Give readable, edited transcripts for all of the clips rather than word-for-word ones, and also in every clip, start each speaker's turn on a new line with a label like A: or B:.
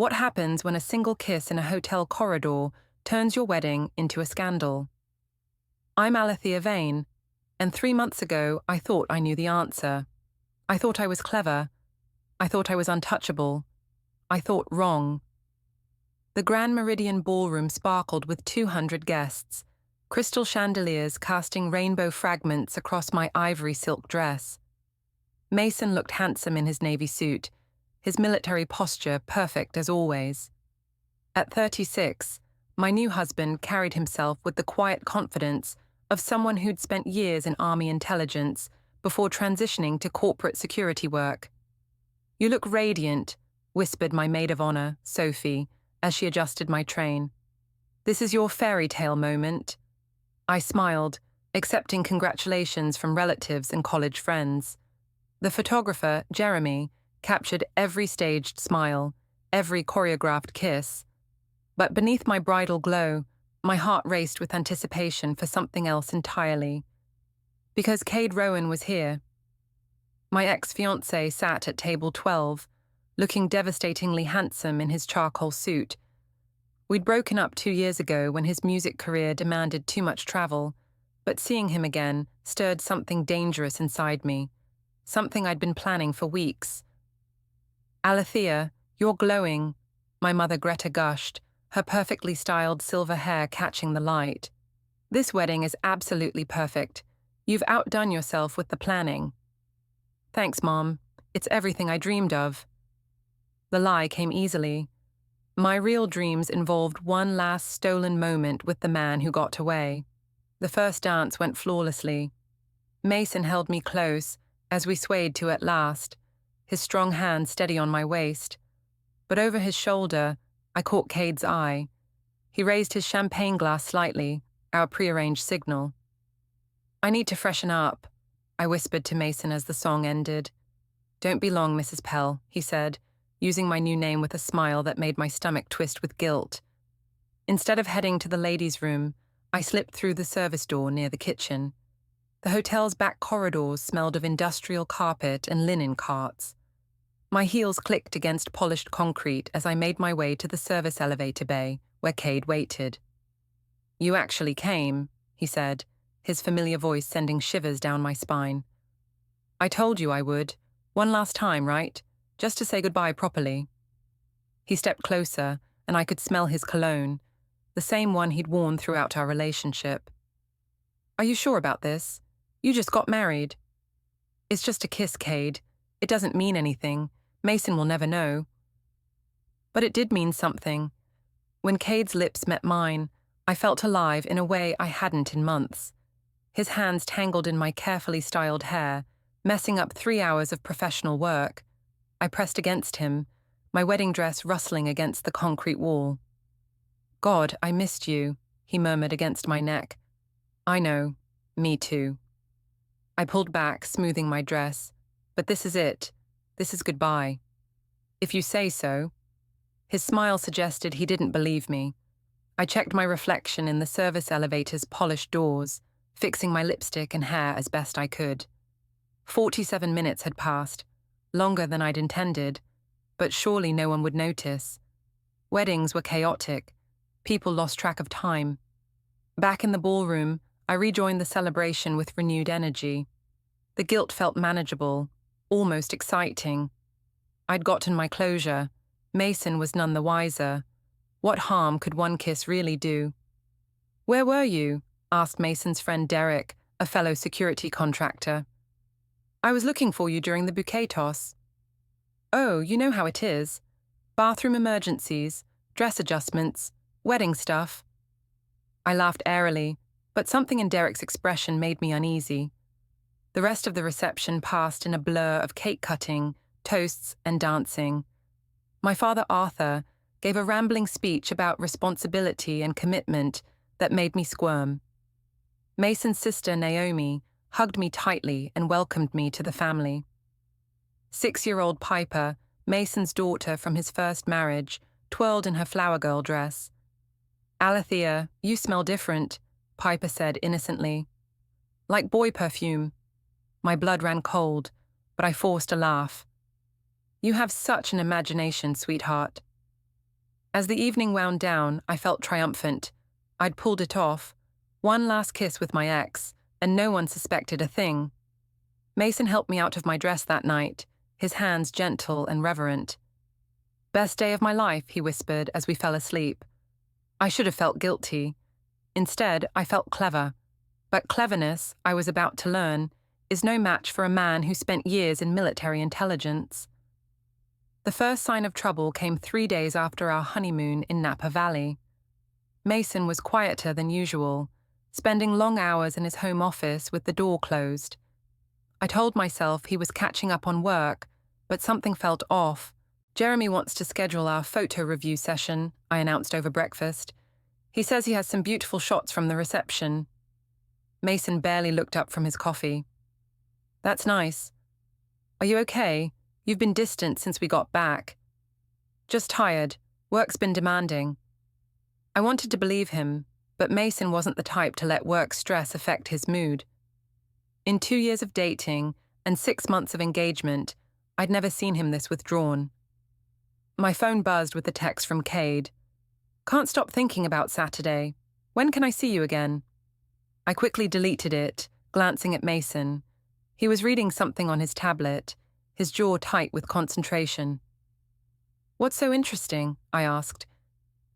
A: What happens when a single kiss in a hotel corridor turns your wedding into a scandal? I'm Alethea Vane, and 3 months ago I thought I knew the answer. I thought I was clever. I thought I was untouchable. I thought wrong. The Grand Meridian Ballroom sparkled with 200 guests, crystal chandeliers casting rainbow fragments across my ivory silk dress. Mason looked handsome in his navy suit, his military posture perfect as always. At 36, my new husband carried himself with the quiet confidence of someone who'd spent years in army intelligence before transitioning to corporate security work. "You look radiant," whispered my maid of honor, Sophie, as she adjusted my train. "This is your fairy tale moment." I smiled, accepting congratulations from relatives and college friends. The photographer, Jeremy, captured every staged smile, every choreographed kiss. But beneath my bridal glow, my heart raced with anticipation for something else entirely. Because Cade Rowan was here. My ex-fiancé sat at table 12, looking devastatingly handsome in his charcoal suit. We'd broken up 2 years ago when his music career demanded too much travel, but seeing him again stirred something dangerous inside me, something I'd been planning for weeks. "Alethea, you're glowing," my mother Greta gushed, her perfectly styled silver hair catching the light. "This wedding is absolutely perfect. You've outdone yourself with the planning." "Thanks, Mom. It's everything I dreamed of." The lie came easily. My real dreams involved one last stolen moment with the man who got away. The first dance went flawlessly. Mason held me close as we swayed to At Last, his strong hand steady on my waist. But over his shoulder, I caught Cade's eye. He raised his champagne glass slightly, our prearranged signal. "I need to freshen up," I whispered to Mason as the song ended. "Don't be long, Mrs. Pell," he said, using my new name with a smile that made my stomach twist with guilt. Instead of heading to the ladies' room, I slipped through the service door near the kitchen. The hotel's back corridors smelled of industrial carpet and linen carts. My heels clicked against polished concrete as I made my way to the service elevator bay, where Cade waited. "You actually came," he said, his familiar voice sending shivers down my spine. "I told you I would. One last time, right? Just to say goodbye properly." He stepped closer, and I could smell his cologne, the same one he'd worn throughout our relationship. "Are you sure about this? You just got married." "It's just a kiss, Cade. It doesn't mean anything. Mason will never know." But it did mean something. When Cade's lips met mine, I felt alive in a way I hadn't in months. His hands tangled in my carefully styled hair, messing up 3 hours of professional work. I pressed against him, my wedding dress rustling against the concrete wall. "God, I missed you," he murmured against my neck. "I know. Me too." I pulled back, smoothing my dress. "But this is it. This is goodbye." "If you say so." His smile suggested he didn't believe me. I checked my reflection in the service elevator's polished doors, fixing my lipstick and hair as best I could. 47 minutes had passed, longer than I'd intended, but surely no one would notice. Weddings were chaotic. People lost track of time. Back in the ballroom, I rejoined the celebration with renewed energy. The guilt felt manageable, almost exciting. I'd gotten my closure. Mason was none the wiser. What harm could one kiss really do? "Where were you?" asked Mason's friend Derek, a fellow security contractor. "I was looking for you during the bouquet toss." "Oh, you know how it is. Bathroom emergencies, dress adjustments, wedding stuff." I laughed airily, but something in Derek's expression made me uneasy. The rest of the reception passed in a blur of cake cutting, toasts, and dancing. My father, Arthur, gave a rambling speech about responsibility and commitment that made me squirm. Mason's sister, Naomi, hugged me tightly and welcomed me to the family. 6-year-old Piper, Mason's daughter from his first marriage, twirled in her flower girl dress. "Alethea, you smell different," Piper said innocently. "Like boy perfume." My blood ran cold, but I forced a laugh. "You have such an imagination, sweetheart." As the evening wound down, I felt triumphant. I'd pulled it off. One last kiss with my ex, and no one suspected a thing. Mason helped me out of my dress that night, his hands gentle and reverent. "Best day of my life," he whispered as we fell asleep. I should have felt guilty. Instead, I felt clever. But cleverness, I was about to learn, is no match for a man who spent years in military intelligence. The first sign of trouble came 3 days after our honeymoon in Napa Valley. Mason was quieter than usual, spending long hours in his home office with the door closed. I told myself he was catching up on work, but something felt off. "Jeremy wants to schedule our photo review session," I announced over breakfast. "He says he has some beautiful shots from the reception." Mason barely looked up from his coffee. "That's nice. Are you okay? You've been distant since we got back." "Just tired. Work's been demanding." I wanted to believe him, but Mason wasn't the type to let work stress affect his mood. In 2 years of dating and 6 months of engagement, I'd never seen him this withdrawn. My phone buzzed with a text from Cade. "Can't stop thinking about Saturday. When can I see you again?" I quickly deleted it, glancing at Mason. He was reading something on his tablet, his jaw tight with concentration. "What's so interesting?" I asked.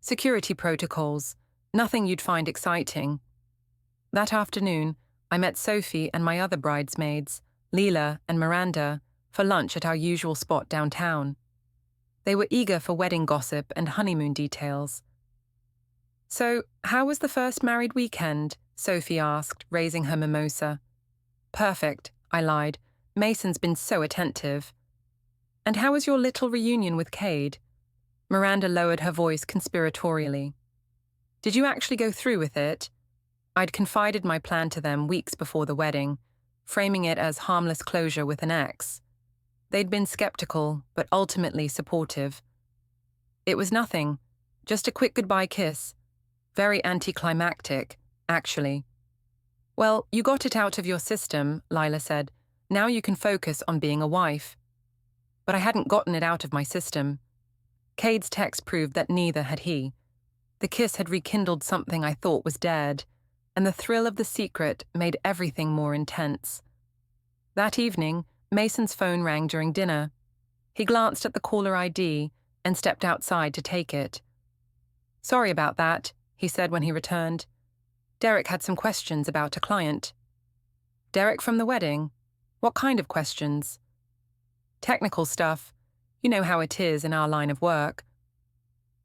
A: "Security protocols. Nothing you'd find exciting." That afternoon, I met Sophie and my other bridesmaids, Leela and Miranda, for lunch at our usual spot downtown. They were eager for wedding gossip and honeymoon details. "So, how was the first married weekend?" Sophie asked, raising her mimosa. "Perfect," I lied. "Mason's been so attentive." "And how was your little reunion with Cade?" Miranda lowered her voice conspiratorially. "Did you actually go through with it?" I'd confided my plan to them weeks before the wedding, framing it as harmless closure with an ex. They'd been skeptical, but ultimately supportive. "It was nothing. Just a quick goodbye kiss. Very anticlimactic, actually." "Well, you got it out of your system," Lila said. "Now you can focus on being a wife." But I hadn't gotten it out of my system. Cade's text proved that neither had he. The kiss had rekindled something I thought was dead, and the thrill of the secret made everything more intense. That evening, Mason's phone rang during dinner. He glanced at the caller ID and stepped outside to take it. "Sorry about that," he said when he returned. "Derek had some questions about a client." "Derek from the wedding? What kind of questions?" "Technical stuff. You know how it is in our line of work."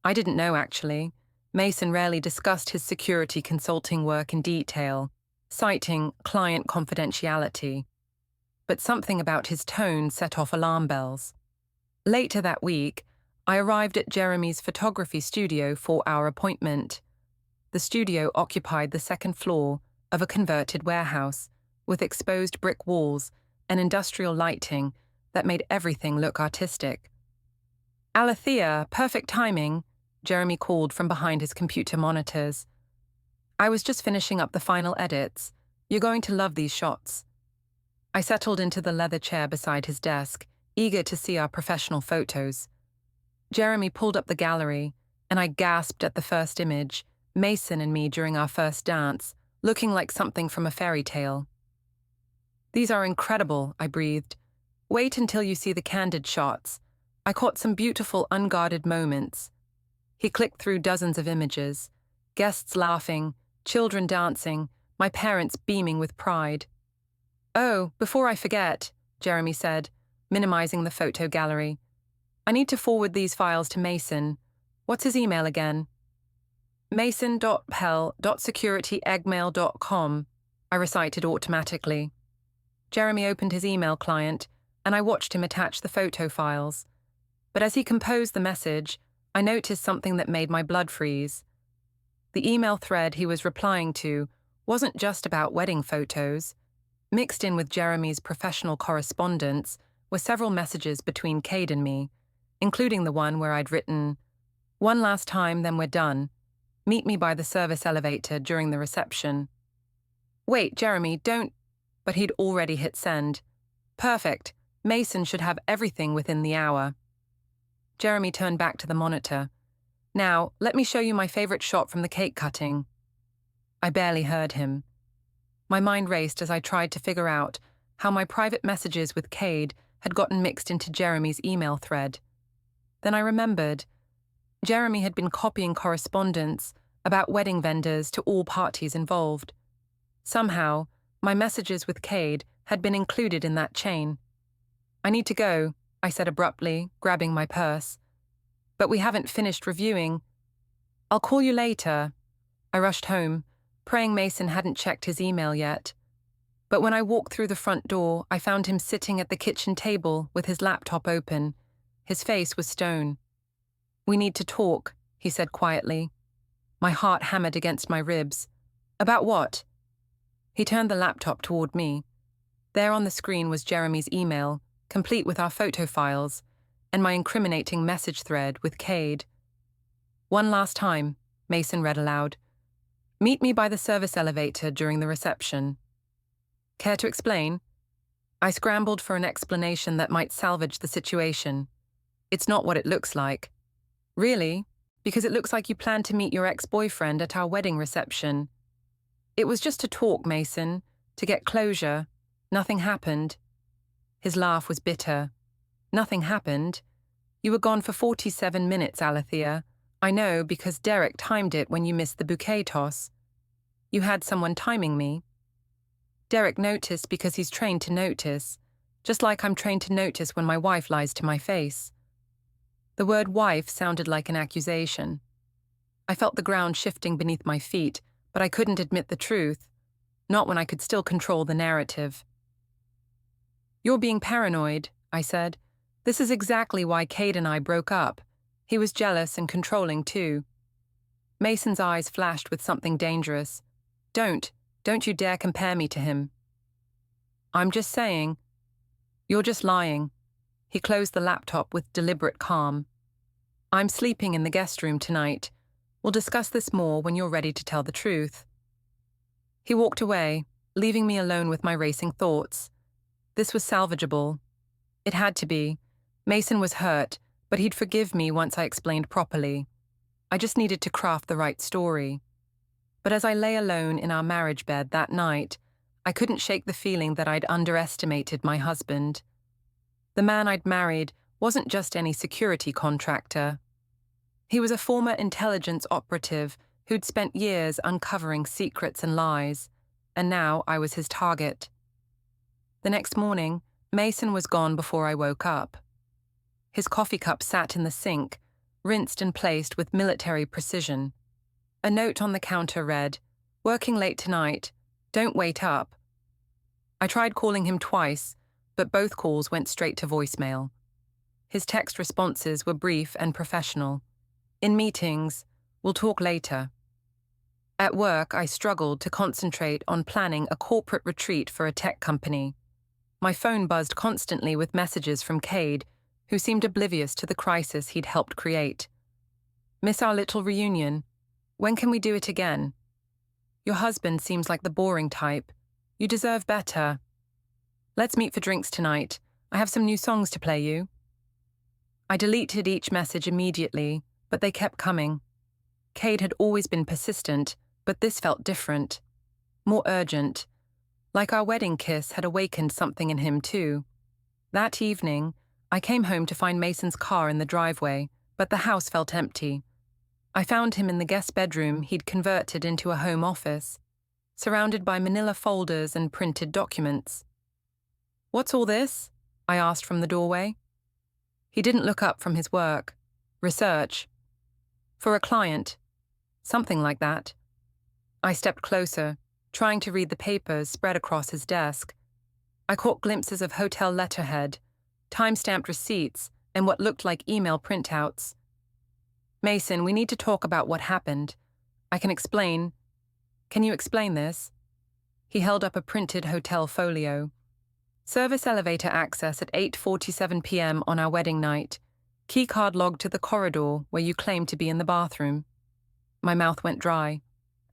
A: I didn't know, actually. Mason rarely discussed his security consulting work in detail, citing client confidentiality. But something about his tone set off alarm bells. Later that week, I arrived at Jeremy's photography studio for our appointment. The studio occupied the second floor of a converted warehouse, with exposed brick walls and industrial lighting that made everything look artistic. "Alethea, perfect timing," Jeremy called from behind his computer monitors. "I was just finishing up the final edits. You're going to love these shots." I settled into the leather chair beside his desk, eager to see our professional photos. Jeremy pulled up the gallery, and I gasped at the first image, Mason and me during our first dance, looking like something from a fairy tale. "These are incredible," I breathed. "Wait until you see the candid shots. I caught some beautiful unguarded moments." He clicked through dozens of images. Guests laughing, children dancing, my parents beaming with pride. "Oh, before I forget," Jeremy said, minimizing the photo gallery. "I need to forward these files to Mason. What's his email again?" "mason.pell.security@gmail.com," I recited automatically. Jeremy opened his email client, and I watched him attach the photo files. But as he composed the message, I noticed something that made my blood freeze. The email thread he was replying to wasn't just about wedding photos. Mixed in with Jeremy's professional correspondence were several messages between Cade and me, including the one where I'd written, "One last time, then we're done. Meet me by the service elevator during the reception." "Wait, Jeremy, don't..." But he'd already hit send. "Perfect. Mason should have everything within the hour." Jeremy turned back to the monitor. Now, let me show you my favorite shot from the cake cutting. I barely heard him. My mind raced as I tried to figure out how my private messages with Cade had gotten mixed into Jeremy's email thread. Then I remembered. Jeremy had been copying correspondence about wedding vendors to all parties involved. Somehow, my messages with Cade had been included in that chain. I need to go, I said abruptly, grabbing my purse. But we haven't finished reviewing. I'll call you later. I rushed home, praying Mason hadn't checked his email yet. But when I walked through the front door, I found him sitting at the kitchen table with his laptop open. His face was stone. "We need to talk," he said quietly. My heart hammered against my ribs. "About what?" He turned the laptop toward me. There on the screen was Jeremy's email, complete with our photo files, and my incriminating message thread with Cade. "One last time," Mason read aloud. "Meet me by the service elevator during the reception." Care to explain? I scrambled for an explanation that might salvage the situation. "It's not what it looks like." "Really? Because it looks like you planned to meet your ex-boyfriend at our wedding reception." "It was just to talk, Mason, to get closure. Nothing happened." His laugh was bitter. "Nothing happened? You were gone for 47 minutes, Alethea. I know because Derek timed it when you missed the bouquet toss. You had someone timing me." "Derek noticed because he's trained to notice, just like I'm trained to notice when my wife lies to my face." The word wife sounded like an accusation. I felt the ground shifting beneath my feet, but I couldn't admit the truth, not when I could still control the narrative. "You're being paranoid," I said. "This is exactly why Cade and I broke up. He was jealous and controlling too." Mason's eyes flashed with something dangerous. Don't you dare compare me to him." "I'm just saying." "You're just lying." He closed the laptop with deliberate calm. "I'm sleeping in the guest room tonight. We'll discuss this more when you're ready to tell the truth." He walked away, leaving me alone with my racing thoughts. This was salvageable. It had to be. Mason was hurt, but he'd forgive me once I explained properly. I just needed to craft the right story. But as I lay alone in our marriage bed that night, I couldn't shake the feeling that I'd underestimated my husband. The man I'd married wasn't just any security contractor. He was a former intelligence operative who'd spent years uncovering secrets and lies, and now I was his target. The next morning, Mason was gone before I woke up. His coffee cup sat in the sink, rinsed and placed with military precision. A note on the counter read, "Working late tonight. Don't wait up." I tried calling him twice, but both calls went straight to voicemail. His text responses were brief and professional. "In meetings, we'll talk later." At work, I struggled to concentrate on planning a corporate retreat for a tech company. My phone buzzed constantly with messages from Cade, who seemed oblivious to the crisis he'd helped create. "Miss our little reunion. When can we do it again? Your husband seems like the boring type. You deserve better. Let's meet for drinks tonight. I have some new songs to play you." I deleted each message immediately, but they kept coming. Cade had always been persistent, but this felt different. More urgent. Like our wedding kiss had awakened something in him too. That evening, I came home to find Mason's car in the driveway, but the house felt empty. I found him in the guest bedroom he'd converted into a home office, surrounded by manila folders and printed documents. "What's all this?" I asked from the doorway. He didn't look up from his work. "Research. For a client. Something like that." I stepped closer, trying to read the papers spread across his desk. I caught glimpses of hotel letterhead, time-stamped receipts, and what looked like email printouts. "Mason, we need to talk about what happened. I can explain." "Can you explain this?" He held up a printed hotel folio. "Service elevator access at 8:47 p.m. on our wedding night. Keycard logged to the corridor where you claimed to be in the bathroom." My mouth went dry.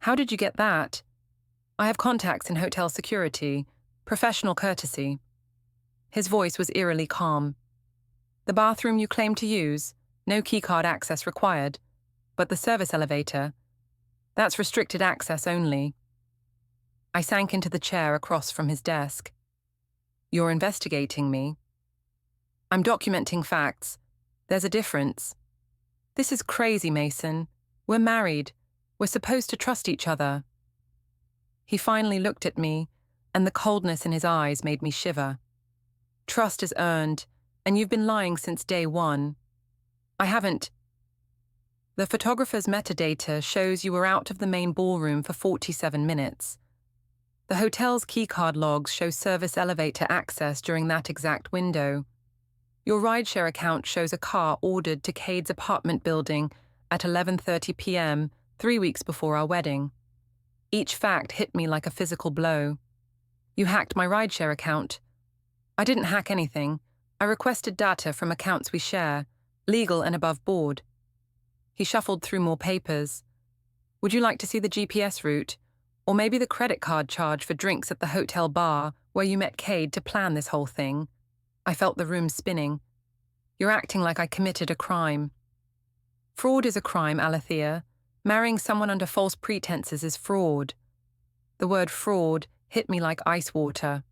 A: "How did you get that?" "I have contacts in hotel security. Professional courtesy." His voice was eerily calm. "The bathroom you claimed to use? No keycard access required." but the service elevator, that's restricted access only. I sank into the chair across from his desk. You're investigating me. I'm documenting facts. There's a difference. This is crazy, Mason. We're married. We're supposed to trust each other. He finally looked at me, and the coldness in his eyes made me shiver. Trust is earned, and you've been lying since day one. I haven't. The photographer's metadata shows you were out of the main ballroom for 47 minutes. The hotel's keycard logs show service elevator access during that exact window. Your rideshare account shows a car ordered to Cade's apartment building at 11:30 p.m., 3 weeks before our wedding. Each fact hit me like a physical blow. You hacked my rideshare account. I didn't hack anything. I requested data from accounts we share, legal and above board. He shuffled through more papers. Would you like to see the GPS route? Or maybe the credit card charge for drinks at the hotel bar where you met Cade to plan this whole thing? I felt the room spinning. You're acting like I committed a crime. Fraud is a crime, Alethea. Marrying someone under false pretenses is fraud. The word fraud hit me like ice water.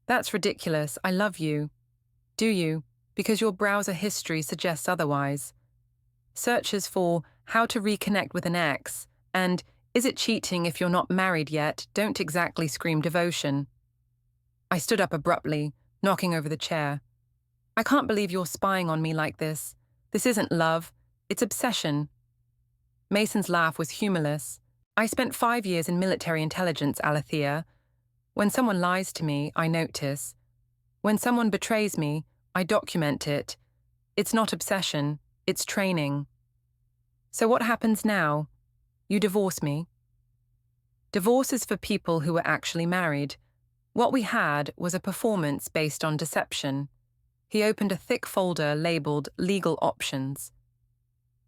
A: That's ridiculous. I love you. Do you? Because your browser history suggests otherwise. Searches for how to reconnect with an ex and is it cheating if you're not married yet don't exactly scream devotion. I stood up abruptly, knocking over the chair. I can't believe you're spying on me like this. This isn't love. It's obsession. Mason's laugh was humorless. I spent 5 years in military intelligence, Alethea. When someone lies to me, I notice. When someone betrays me, I document it. It's not obsession, it's training. So what happens now? You divorce me. Divorce is for people who were actually married. What we had was a performance based on deception. He opened a thick folder labeled Legal Options.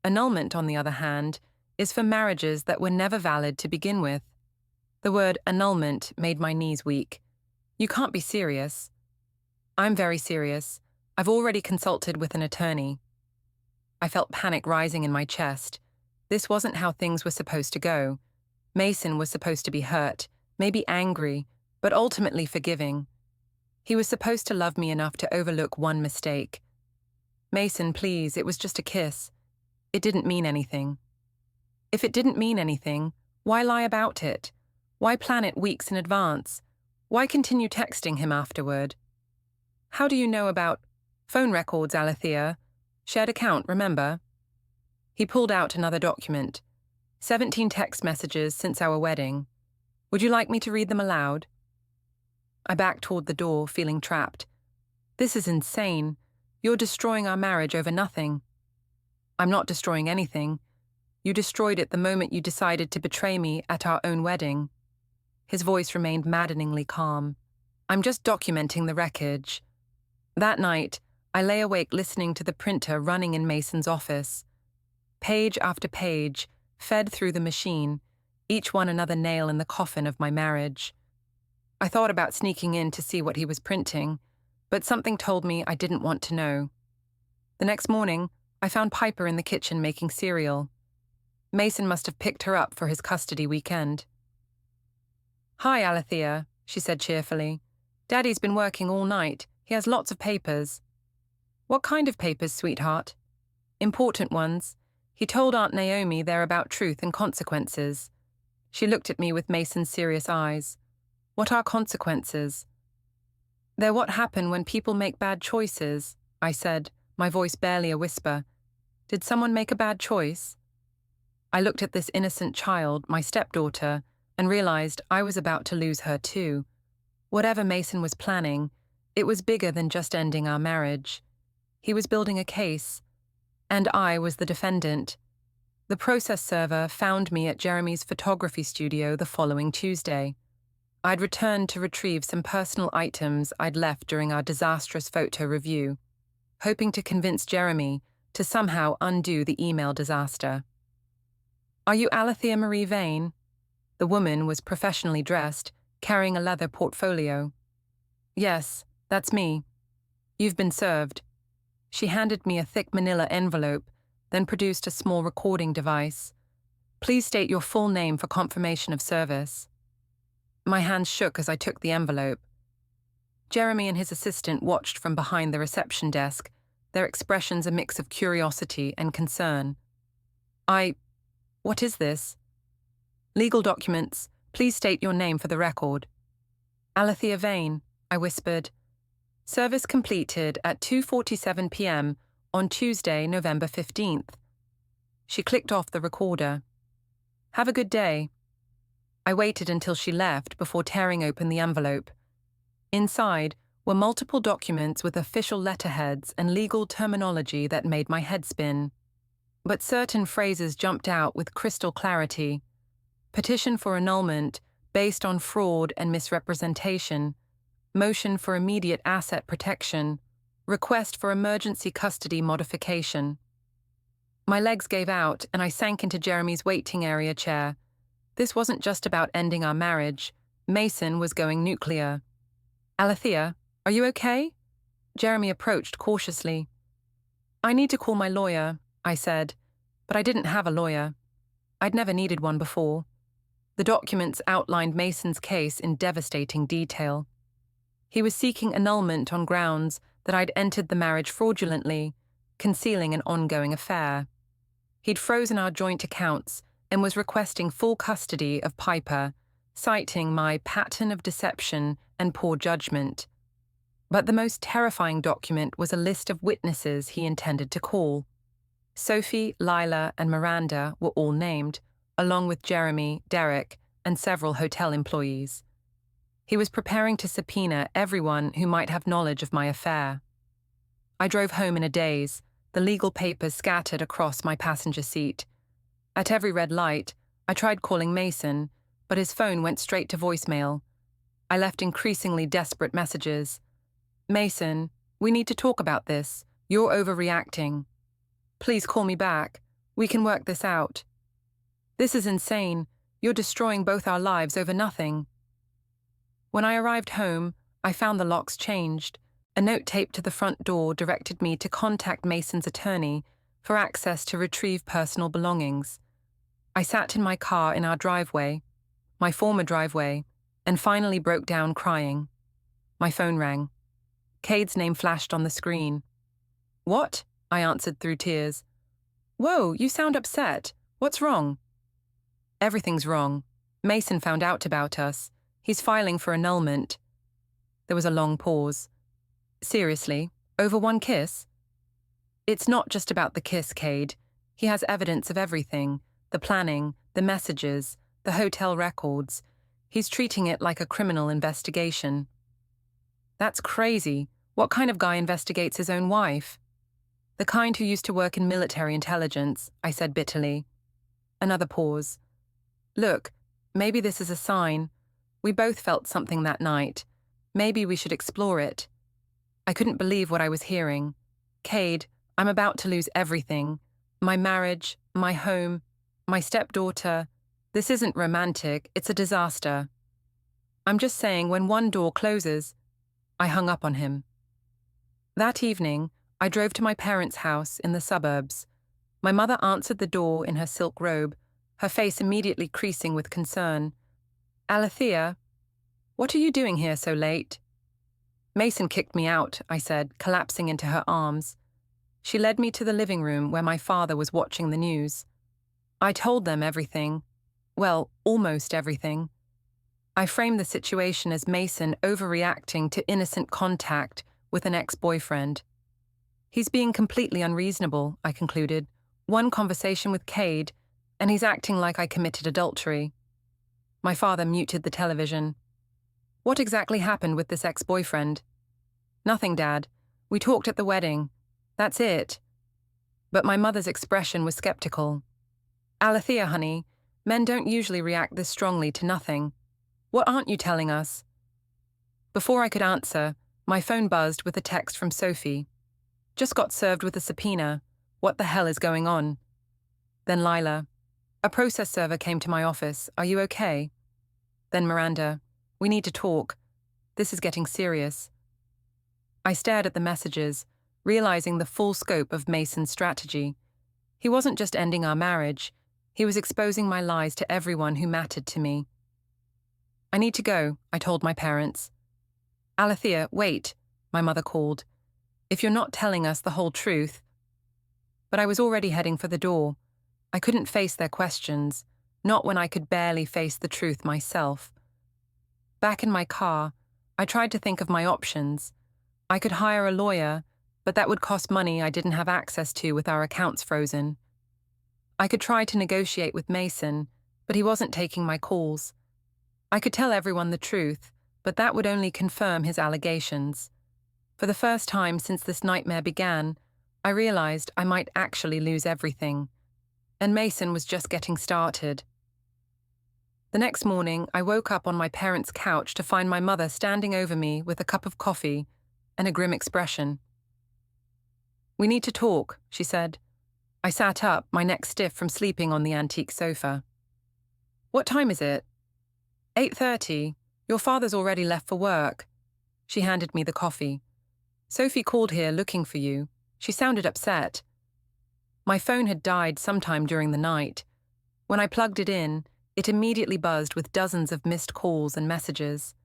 A: Annulment, on the other hand, is for marriages that were never valid to begin with. The word annulment made my knees weak. You can't be serious. I'm very serious. I've already consulted with an attorney. I felt panic rising in my chest. This wasn't how things were supposed to go. Mason was supposed to be hurt, maybe angry, but ultimately forgiving. He was supposed to love me enough to overlook one mistake. Mason, please, it was just a kiss. It didn't mean anything. If it didn't mean anything, why lie about it? Why plan it weeks in advance? Why continue texting him afterward? How do you know about phone records, Alethea? Shared account, remember? He pulled out another document. 17 text messages since our wedding. Would you like me to read them aloud? I backed toward the door, feeling trapped. This is insane. You're destroying our marriage over nothing. I'm not destroying anything. You destroyed it the moment you decided to betray me at our own wedding. His voice remained maddeningly calm. I'm just documenting the wreckage. That night, I lay awake listening to the printer running in Mason's office. Page after page, fed through the machine, each one another nail in the coffin of my marriage. I thought about sneaking in to see what he was printing, but something told me I didn't want to know. The next morning, I found Piper in the kitchen making cereal. Mason must have picked her up for his custody weekend. Hi, Alethea, she said cheerfully. Daddy's been working all night. He has lots of papers. What kind of papers, sweetheart? Important ones. He told Aunt Naomi they're about truth and consequences. She looked at me with Mason's serious eyes. What are consequences? They're what happen when people make bad choices, I said, my voice barely a whisper. Did someone make a bad choice? I looked at this innocent child, my stepdaughter, and realized I was about to lose her too. Whatever Mason was planning, it was bigger than just ending our marriage. He was building a case, and I was the defendant. The process server found me at Jeremy's photography studio the following Tuesday. I'd returned to retrieve some personal items I'd left during our disastrous photo review, hoping to convince Jeremy to somehow undo the email disaster. Are you Alethea Marie Vane? The woman was professionally dressed, carrying a leather portfolio. Yes, that's me. You've been served. She handed me a thick manila envelope, then produced a small recording device. Please state your full name for confirmation of service. My hands shook as I took the envelope. Jeremy and his assistant watched from behind the reception desk, their expressions a mix of curiosity and concern. What is this? Legal documents. Please state your name for the record. Alethea Vane, I whispered. Service completed at 2:47 p.m. on Tuesday, November 15th. She clicked off the recorder. Have a good day. I waited until she left before tearing open the envelope. Inside were multiple documents with official letterheads and legal terminology that made my head spin. But certain phrases jumped out with crystal clarity. Petition for annulment based on fraud and misrepresentation, motion for immediate asset protection, request for emergency custody modification. My legs gave out and I sank into Jeremy's waiting area chair. This wasn't just about ending our marriage. Mason was going nuclear. Alethea, are you okay? Jeremy approached cautiously. I need to call my lawyer, I said, but I didn't have a lawyer. I'd never needed one before. The documents outlined Mason's case in devastating detail. He was seeking annulment on grounds that I'd entered the marriage fraudulently, concealing an ongoing affair. He'd frozen our joint accounts and was requesting full custody of Piper, citing my pattern of deception and poor judgment. But the most terrifying document was a list of witnesses he intended to call. Sophie, Lila, and Miranda were all named, along with Jeremy, Derek, and several hotel employees. He was preparing to subpoena everyone who might have knowledge of my affair. I drove home in a daze, the legal papers scattered across my passenger seat. At every red light, I tried calling Mason, but his phone went straight to voicemail. I left increasingly desperate messages. Mason, we need to talk about this. You're overreacting. Please call me back. We can work this out. This is insane. You're destroying both our lives over nothing. When I arrived home, I found the locks changed. A note taped to the front door directed me to contact Mason's attorney for access to retrieve personal belongings. I sat in my car in our driveway, my former driveway, and finally broke down crying. My phone rang. Cade's name flashed on the screen. What? I answered through tears. Whoa, you sound upset. What's wrong? Everything's wrong. Mason found out about us. He's filing for annulment. There was a long pause. Seriously, over one kiss? It's not just about the kiss, Cade. He has evidence of everything. The planning, the messages, the hotel records. He's treating it like a criminal investigation. That's crazy. What kind of guy investigates his own wife? The kind who used to work in military intelligence, I said bitterly. Another pause. Look, maybe this is a sign. We both felt something that night. Maybe we should explore it. I couldn't believe what I was hearing. Cade, I'm about to lose everything. My marriage, my home, my stepdaughter. This isn't romantic, it's a disaster. I'm just saying when one door closes, I hung up on him. That evening, I drove to my parents' house in the suburbs. My mother answered the door in her silk robe, her face immediately creasing with concern. Alethea, what are you doing here so late? Mason kicked me out, I said, collapsing into her arms. She led me to the living room where my father was watching the news. I told them everything. Well, almost everything. I framed the situation as Mason overreacting to innocent contact with an ex-boyfriend. He's being completely unreasonable, I concluded. One conversation with Cade, and he's acting like I committed adultery. My father muted the television. What exactly happened with this ex-boyfriend? Nothing, Dad. We talked at the wedding. That's it. But my mother's expression was skeptical. Alethea, honey, men don't usually react this strongly to nothing. What aren't you telling us? Before I could answer, my phone buzzed with a text from Sophie. Just got served with a subpoena. What the hell is going on? Then Lila. A process server came to my office. Are you okay? Then Miranda. We need to talk. This is getting serious. I stared at the messages, realizing the full scope of Mason's strategy. He wasn't just ending our marriage, he was exposing my lies to everyone who mattered to me. I need to go, I told my parents. Alethea, wait, my mother called. If you're not telling us the whole truth. But I was already heading for the door. I couldn't face their questions, not when I could barely face the truth myself. Back in my car, I tried to think of my options. I could hire a lawyer, but that would cost money I didn't have access to with our accounts frozen. I could try to negotiate with Mason, but he wasn't taking my calls. I could tell everyone the truth, but that would only confirm his allegations. For the first time since this nightmare began, I realized I might actually lose everything. And Mason was just getting started. The next morning, I woke up on my parents' couch to find my mother standing over me with a cup of coffee and a grim expression. "We need to talk," she said. I sat up, my neck stiff from sleeping on the antique sofa. "What time is it?" 8:30. Your father's already left for work." She handed me the coffee. "Sophie called here looking for you. She sounded upset." My phone had died sometime during the night. When I plugged it in, it immediately buzzed with dozens of missed calls and messages.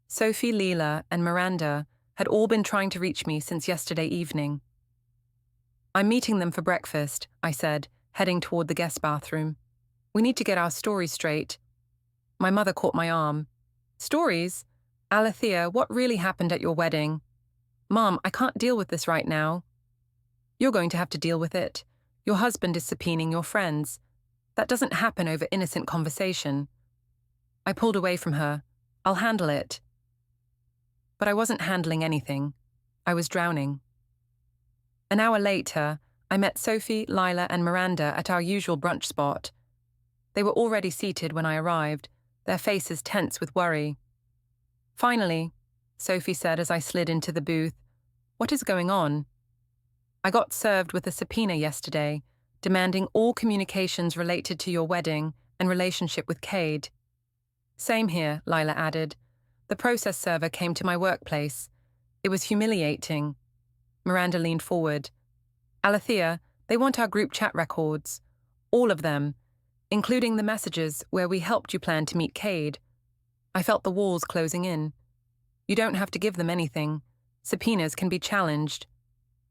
A: Sophie, Leela, and Miranda had all been trying to reach me since yesterday evening. "I'm meeting them for breakfast," I said, heading toward the guest bathroom. "We need to get our stories straight." My mother caught my arm. "Stories? Alethea, what really happened at your wedding?" "Mom, I can't deal with this right now." "You're going to have to deal with it. Your husband is subpoenaing your friends. That doesn't happen over innocent conversation." I pulled away from her. "I'll handle it." But I wasn't handling anything. I was drowning. An hour later, I met Sophie, Lila, and Miranda at our usual brunch spot. They were already seated when I arrived, their faces tense with worry. "Finally," Sophie said as I slid into the booth. "What is going on?" "I got served with a subpoena yesterday, demanding all communications related to your wedding and relationship with Cade." "Same here," Lila added. "The process server came to my workplace. It was humiliating." Miranda leaned forward. "Alethea, they want our group chat records. All of them, including the messages where we helped you plan to meet Cade." I felt the walls closing in. "You don't have to give them anything. Subpoenas can be challenged."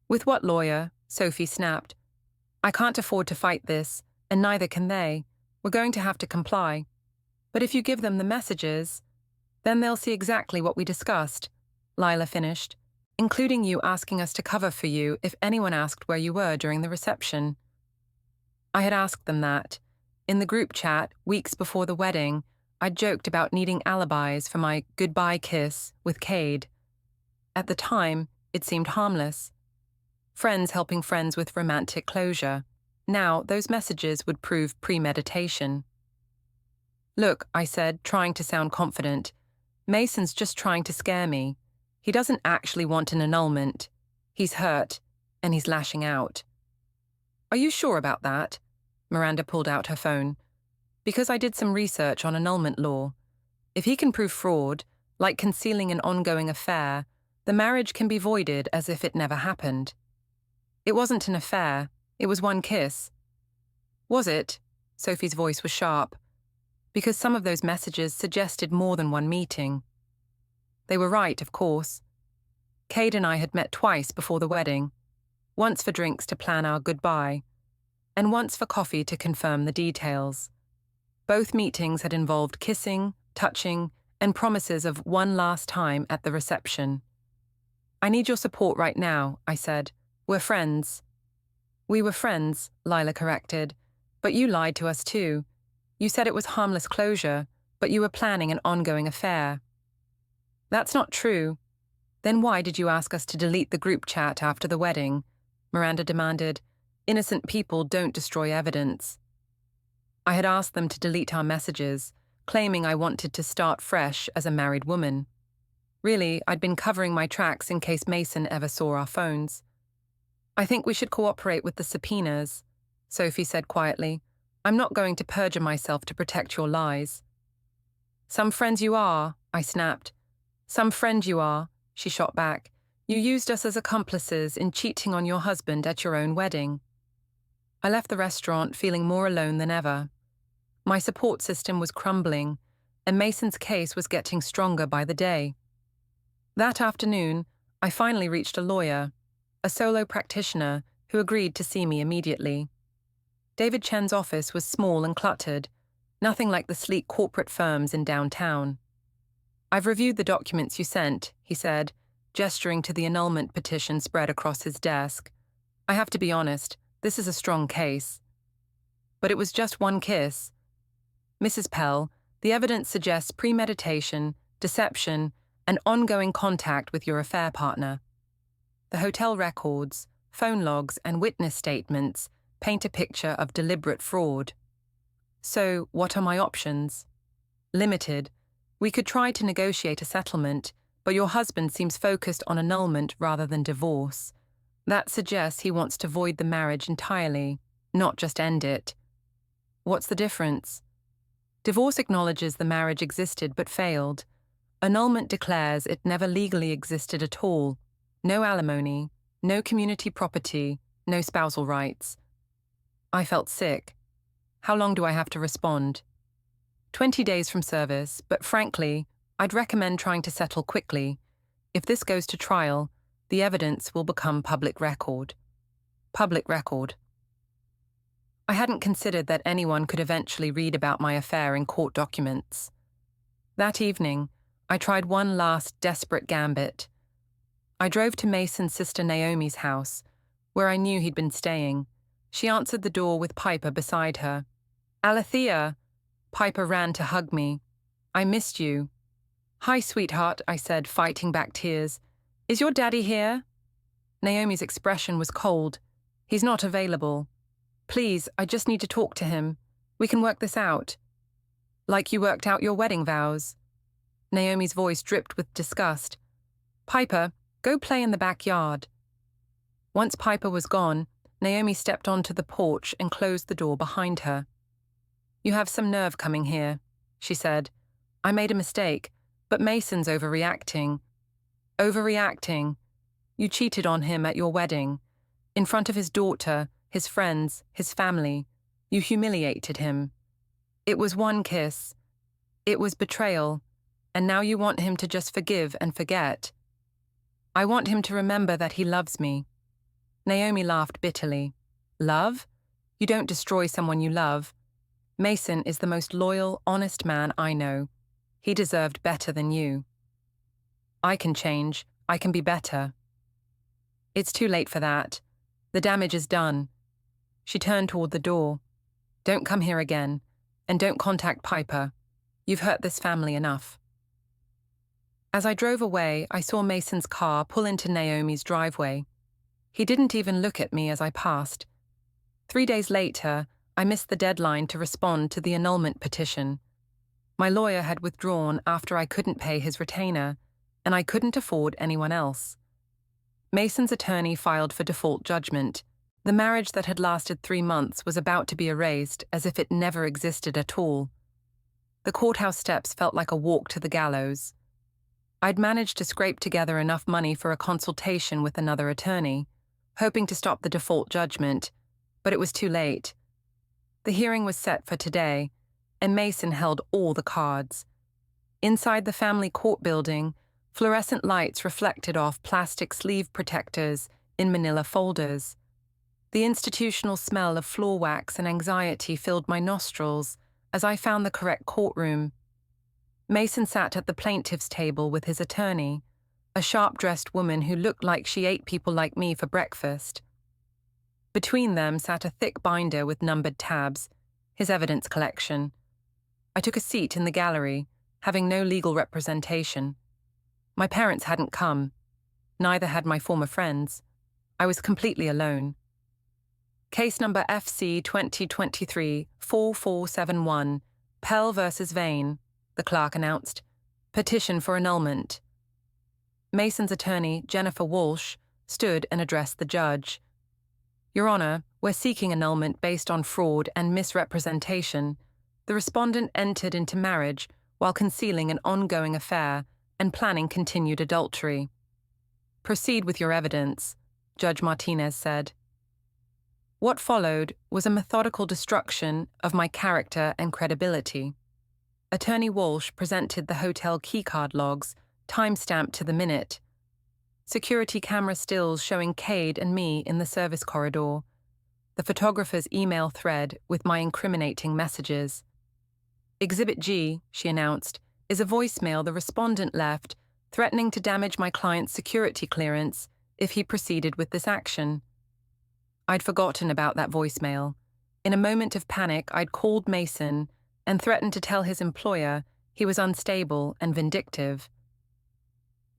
A: "With what lawyer?" Sophie snapped. "I can't afford to fight this, and neither can they. We're going to have to comply. But if you give them the messages, then they'll see exactly what we discussed," Lila finished, "including you asking us to cover for you if anyone asked where you were during the reception." I had asked them that. In the group chat, weeks before the wedding, I'd joked about needing alibis for my goodbye kiss with Cade. At the time, it seemed harmless. Friends helping friends with romantic closure. Now, those messages would prove premeditation. "Look," I said, trying to sound confident, "Mason's just trying to scare me. He doesn't actually want an annulment. He's hurt, and he's lashing out." "Are you sure about that?" Miranda pulled out her phone. "Because I did some research on annulment law. If he can prove fraud, like concealing an ongoing affair, the marriage can be voided as if it never happened." "It wasn't an affair. It was one kiss." "Was it?" Sophie's voice was sharp. "Because some of those messages suggested more than one meeting." They were right, of course. Cade and I had met twice before the wedding, once for drinks to plan our goodbye, and once for coffee to confirm the details. Both meetings had involved kissing, touching, and promises of one last time at the reception. "I need your support right now," I said. "We're friends." "We were friends," Lila corrected, "but you lied to us too. You said it was harmless closure, but you were planning an ongoing affair." "That's not true." "Then why did you ask us to delete the group chat after the wedding?" Miranda demanded. "Innocent people don't destroy evidence." I had asked them to delete our messages, claiming I wanted to start fresh as a married woman. Really, I'd been covering my tracks in case Mason ever saw our phones. "I think we should cooperate with the subpoenas," Sophie said quietly. "I'm not going to perjure myself to protect your lies." "Some friends you are," I snapped. "Some friend you are," she shot back. "You used us as accomplices in cheating on your husband at your own wedding." I left the restaurant feeling more alone than ever. My support system was crumbling, and Mason's case was getting stronger by the day. That afternoon, I finally reached a lawyer, a solo practitioner who agreed to see me immediately. David Chen's office was small and cluttered, nothing like the sleek corporate firms in downtown. "I've reviewed the documents you sent," he said, gesturing to the annulment petition spread across his desk. "I have to be honest, this is a strong case." But it was just one kiss. "Mrs. Pell, the evidence suggests premeditation, deception, and ongoing contact with your affair partner. The hotel records, phone logs, and witness statements paint a picture of deliberate fraud. So, what are my options?" "Limited. We could try to negotiate a settlement, but your husband seems focused on annulment rather than divorce. That suggests he wants to void the marriage entirely, not just end it." "What's the difference?" "Divorce acknowledges the marriage existed but failed. Annulment declares it never legally existed at all. No alimony, no community property, no spousal rights." I felt sick. "How long do I have to respond?" 20 days from service, but frankly, I'd recommend trying to settle quickly. If this goes to trial, the evidence will become public record. Public record. I hadn't considered that anyone could eventually read about my affair in court documents. That evening, I tried one last desperate gambit. I drove to Mason's sister Naomi's house, where I knew he'd been staying. She answered the door with Piper beside her. "Alethea!" Piper ran to hug me. "I missed you." "Hi, sweetheart," I said, fighting back tears. "Is your daddy here?" Naomi's expression was cold. "He's not available." "Please, I just need to talk to him. We can work this out." "Like you worked out your wedding vows?" Naomi's voice dripped with disgust. "Piper, go play in the backyard." Once Piper was gone, Naomi stepped onto the porch and closed the door behind her. "You have some nerve coming here," she said. "I made a mistake, but Mason's overreacting." "Overreacting? You cheated on him at your wedding. In front of his daughter, his friends, his family. You humiliated him. It was one kiss. It was betrayal. And now you want him to just forgive and forget." "I want him to remember that he loves me." Naomi laughed bitterly. "Love? You don't destroy someone you love. Mason is the most loyal, honest man I know. He deserved better than you." "I can change. I can be better." "It's too late for that. The damage is done." She turned toward the door. "Don't come here again, and don't contact Piper. You've hurt this family enough." As I drove away, I saw Mason's car pull into Naomi's driveway. He didn't even look at me as I passed. 3 days later, I missed the deadline to respond to the annulment petition. My lawyer had withdrawn after I couldn't pay his retainer, and I couldn't afford anyone else. Mason's attorney filed for default judgment. The marriage that had lasted 3 months was about to be erased as if it never existed at all. The courthouse steps felt like a walk to the gallows. I'd managed to scrape together enough money for a consultation with another attorney, hoping to stop the default judgment, but it was too late. The hearing was set for today, and Mason held all the cards. Inside the family court building, fluorescent lights reflected off plastic sleeve protectors in manila folders. The institutional smell of floor wax and anxiety filled my nostrils as I found the correct courtroom. Mason sat at the plaintiff's table with his attorney, a sharp-dressed woman who looked like she ate people like me for breakfast. Between them sat a thick binder with numbered tabs, his evidence collection. I took a seat in the gallery, having no legal representation. My parents hadn't come. Neither had my former friends. I was completely alone. "Case number FC 2023-4471, Pell versus Vane," the clerk announced. "Petition for annulment." Mason's attorney, Jennifer Walsh, stood and addressed the judge. "Your Honor, we're seeking annulment based on fraud and misrepresentation. The respondent entered into marriage while concealing an ongoing affair and planning continued adultery." "Proceed with your evidence," Judge Martinez said. What followed was a methodical destruction of my character and credibility. Attorney Walsh presented the hotel keycard logs, time-stamped to the minute. Security camera stills showing Cade and me in the service corridor. The photographer's email thread with my incriminating messages. Exhibit G, she announced, is a voicemail the respondent left threatening to damage my client's security clearance if he proceeded with this action. I'd forgotten about that voicemail. In a moment of panic, I'd called Mason and threatened to tell his employer he was unstable and vindictive.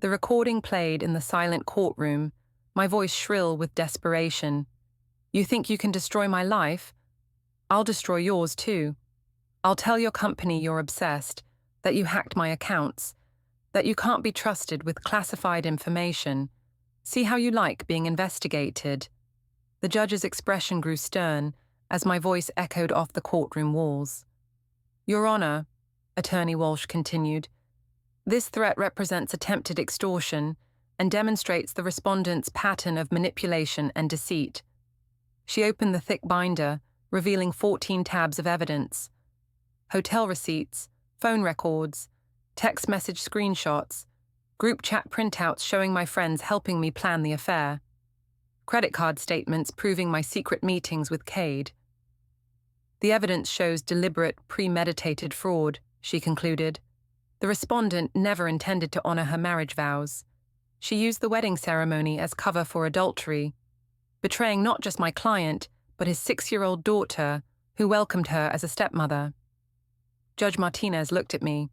A: The recording played in the silent courtroom, my voice shrill with desperation. You think you can destroy my life? I'll destroy yours too. I'll tell your company you're obsessed, that you hacked my accounts, that you can't be trusted with classified information. See how you like being investigated. The judge's expression grew stern as my voice echoed off the courtroom walls. Your Honor, Attorney Walsh continued, this threat represents attempted extortion and demonstrates the respondent's pattern of manipulation and deceit. She opened the thick binder, revealing 14 tabs of evidence. Hotel receipts, phone records, text message screenshots, group chat printouts showing my friends helping me plan the affair, credit card statements proving my secret meetings with Cade. The evidence shows deliberate, premeditated fraud, she concluded. The respondent never intended to honor her marriage vows. She used the wedding ceremony as cover for adultery, betraying not just my client, but his 6-year-old daughter, who welcomed her as a stepmother. Judge Martinez looked at me.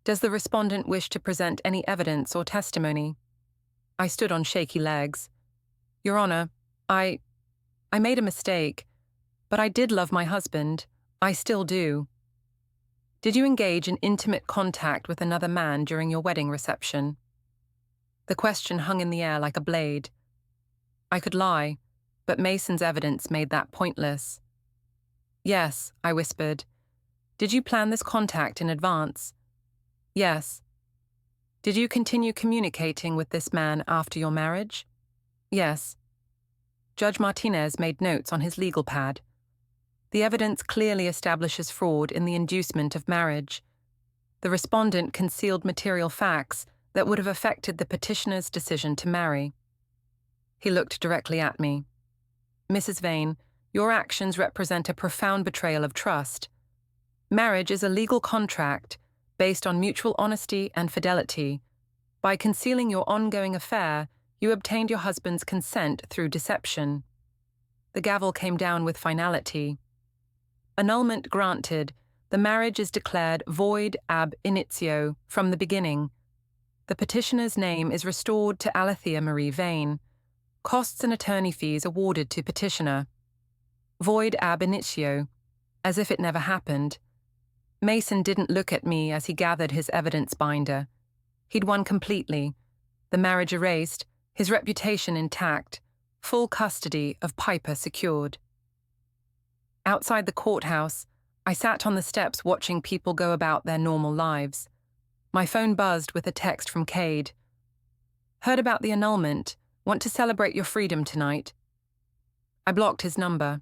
A: Does the respondent wish to present any evidence or testimony? I stood on shaky legs. Your Honor, I made a mistake, but I did love my husband. I still do. Did you engage in intimate contact with another man during your wedding reception? The question hung in the air like a blade. I could lie, but Mason's evidence made that pointless. Yes, I whispered. Did you plan this contact in advance? Yes. Did you continue communicating with this man after your marriage? Yes. Judge Martinez made notes on his legal pad. The evidence clearly establishes fraud in the inducement of marriage. The respondent concealed material facts that would have affected the petitioner's decision to marry. He looked directly at me. Mrs. Vane, your actions represent a profound betrayal of trust. Marriage is a legal contract based on mutual honesty and fidelity. By concealing your ongoing affair, you obtained your husband's consent through deception. The gavel came down with finality. Annulment granted, the marriage is declared void ab initio from the beginning. The petitioner's name is restored to Alethea Marie Vane. Costs and attorney fees awarded to petitioner. Void ab initio, as if it never happened. Mason didn't look at me as he gathered his evidence binder. He'd won completely. The marriage erased, his reputation intact, full custody of Piper secured. Outside the courthouse, I sat on the steps watching people go about their normal lives. My phone buzzed with a text from Cade. Heard about the annulment. Want to celebrate your freedom tonight? I blocked his number.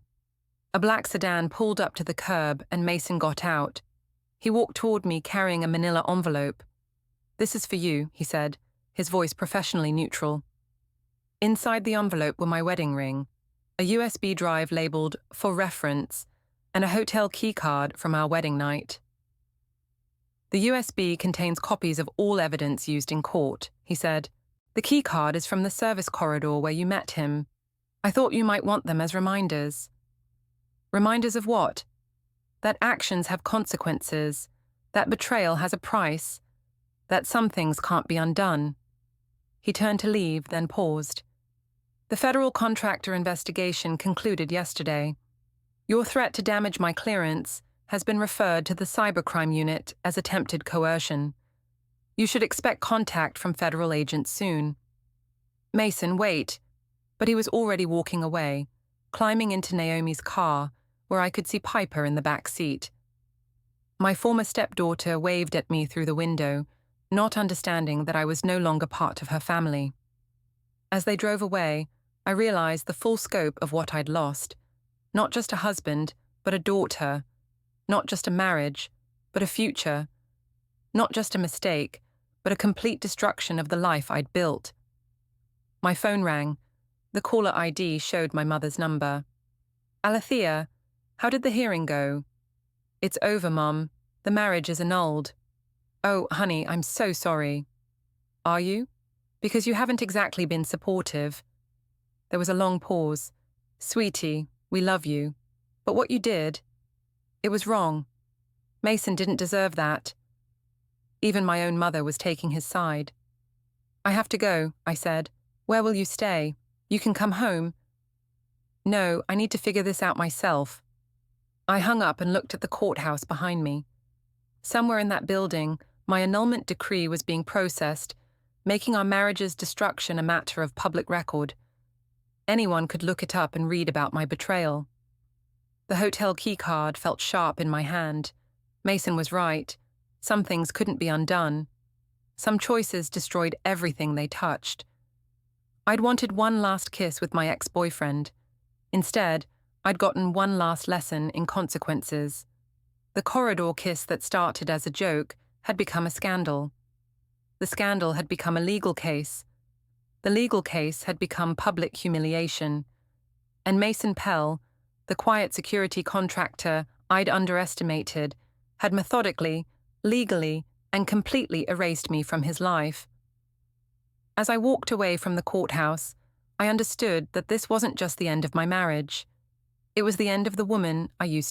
A: A black sedan pulled up to the curb and Mason got out. He walked toward me carrying a manila envelope. This is for you, he said, his voice professionally neutral. Inside the envelope were my wedding ring, a USB drive labeled "For Reference," and a hotel keycard from our wedding night. The USB contains copies of all evidence used in court, he said. The keycard is from the service corridor where you met him. I thought you might want them as reminders. Reminders of what? That actions have consequences, that betrayal has a price, that some things can't be undone. He turned to leave, then paused. The federal contractor investigation concluded yesterday. Your threat to damage my clearance has been referred to the cybercrime unit as attempted coercion. You should expect contact from federal agents soon. Mason, wait. But he was already walking away, climbing into Naomi's car, where I could see Piper in the back seat. My former stepdaughter waved at me through the window, not understanding that I was no longer part of her family. As they drove away, I realized the full scope of what I'd lost. Not just a husband, but a daughter. Not just a marriage, but a future. Not just a mistake, but a complete destruction of the life I'd built. My phone rang. The caller ID showed my mother's number. Alethea, how did the hearing go? It's over, Mum. The marriage is annulled. Oh, honey, I'm so sorry. Are you? Because you haven't exactly been supportive. There was a long pause. Sweetie, we love you. But what you did, it was wrong. Mason didn't deserve that. Even my own mother was taking his side. I have to go, I said. Where will you stay? You can come home. No, I need to figure this out myself. I hung up and looked at the courthouse behind me. Somewhere in that building, my annulment decree was being processed, making our marriage's destruction a matter of public record. Anyone could look it up and read about my betrayal. The hotel keycard felt sharp in my hand. Mason was right. Some things couldn't be undone. Some choices destroyed everything they touched. I'd wanted one last kiss with my ex-boyfriend. Instead, I'd gotten one last lesson in consequences. The corridor kiss that started as a joke had become a scandal. The scandal had become a legal case. The legal case had become public humiliation. And Mason Pell, the quiet security contractor I'd underestimated, had methodically, legally, and completely erased me from his life. As I walked away from the courthouse, I understood that this wasn't just the end of my marriage. It was the end of the woman I used to